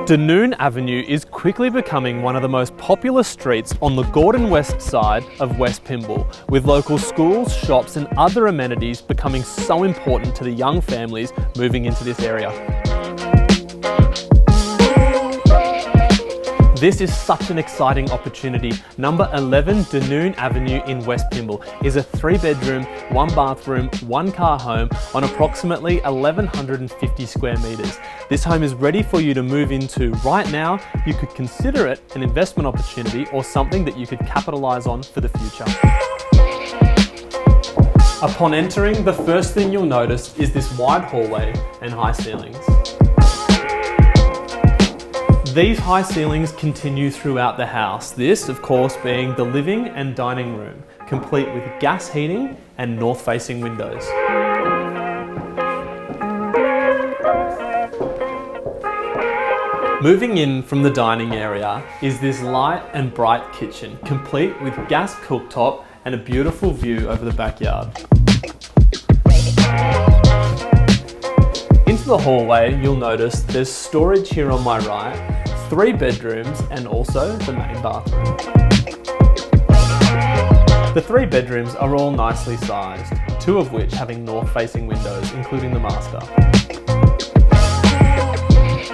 Dunoon Avenue is quickly becoming one of the most popular streets on the Gordon West side of West Pymble, with local schools, shops and other amenities becoming so important to the young families moving into this area. This is such an exciting opportunity. Number 11 Dunoon Avenue in West Pymble is a 3-bedroom, 1-bathroom, 1-car home on approximately 1,150 square metres. This home is ready for you to move into right now. You could consider it an investment opportunity or something that you could capitalise on for the future. Upon entering, the first thing you'll notice is this wide hallway and high ceilings. These high ceilings continue throughout the house, this of course being the living and dining room, complete with gas heating and north-facing windows. Moving in from the dining area is this light and bright kitchen, complete with gas cooktop and a beautiful view over the backyard. Into the hallway, you'll notice there's storage here on my right, 3 bedrooms and also the main bathroom. The 3 bedrooms are all nicely sized, 2 of which having north-facing windows, including the master.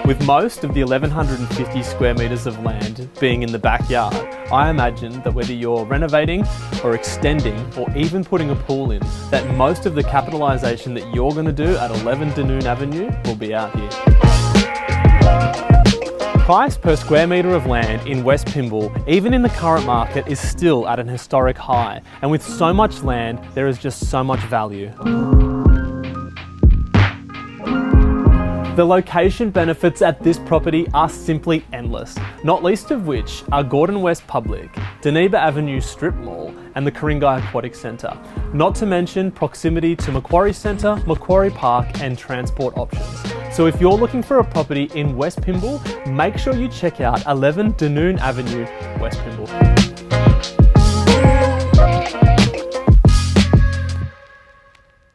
With most of the 1,150 square metres of land being in the backyard, I imagine that whether you're renovating or extending or even putting a pool in, that most of the capitalisation that you're going to do at 11 Dunoon Avenue will be out here. Price per square metre of land in West Pymble, even in the current market, is still at an historic high, and with so much land, there is just so much value. The location benefits at this property are simply endless, not least of which are Gordon West Public, Duneba Avenue Strip Mall and the Ku-ring-gai Aquatic Centre, not to mention proximity to Macquarie Centre, Macquarie Park and transport options. So if you're looking for a property in West Pymble, make sure you check out 11 Dunoon Avenue, West Pymble.